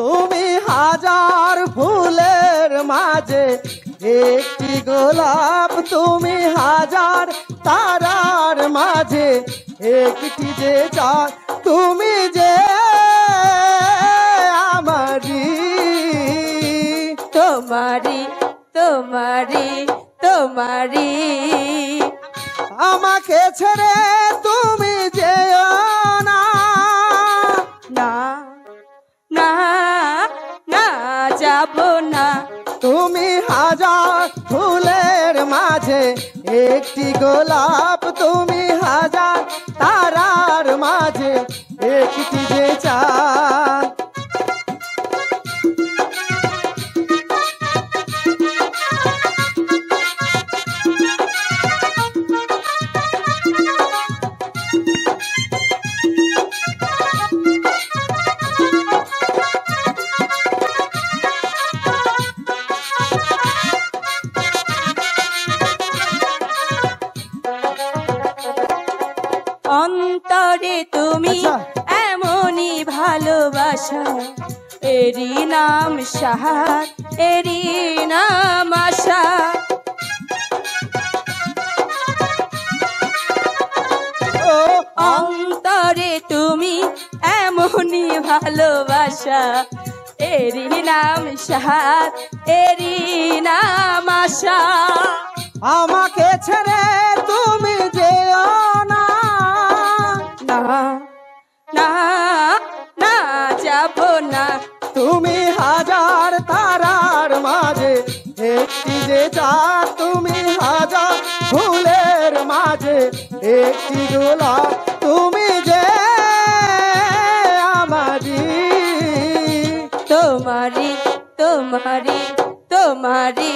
তুমি হাজার ফুলের মাঝে একটি গোলাপ, তুমি হাজার তারার মাঝে একটি যে চাঁদ, তুমি যে আমারি তোমারি তোমারি তোমারি। আমাকে ছেড়ে তুমি যেও না, না না না যাব না। তুমি হাজার ফুলের মাঝে একটি গোলাপ, তুমি হাজার তারার মাঝে একটি যে চাঁদ। অন্তরে তুমি এমনই ভালোবাসা, এরই নাম সাহার, এরই নাম আশা। অন্তরে তুমি এমনই ভালোবাসা, এরই নাম সাহার, এরই নাম আশা। আমাকে ছেড়ে তুমি যেও না, না না না যাব না। তুমি হাজার তারার মাঝে একটি যে চাঁদ, তুমি হাজার ফুলের মাঝে একটি গোলাপ, তুমি যে আমারি তোমারি তোমারি তোমারি।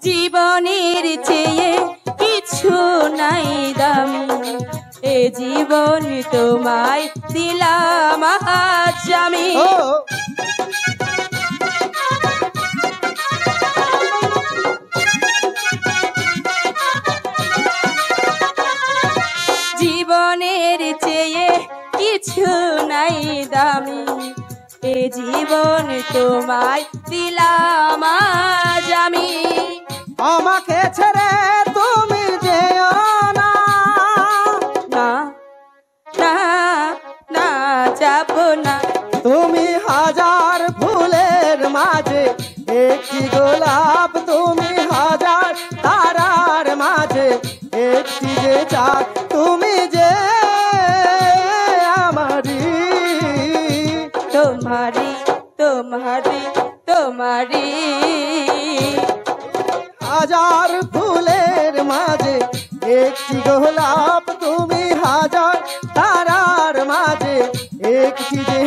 জীবনের চেয়ে কিছু নাই দামি, এ জীবন তোমায় দিলাম আজ আমি। জীবনের চেয়ে কিছু নাই দামি, এ জীবন তোমায় দিলাম আজ আমি। আমাকে ছেড়ে তুমি যেও না, না না না যাব না। তুমি হাজার ফুলের মাঝে একটি গোলাপ, তুমি হাজার তারার মাঝে একটি যে চাঁদ, তুমি যে আমারি তোমারি তোমারি তোমারি। হাজার ফুলের মাঝে একটি গোলাপ, তুমি হাজার তারার মাঝে একটি যে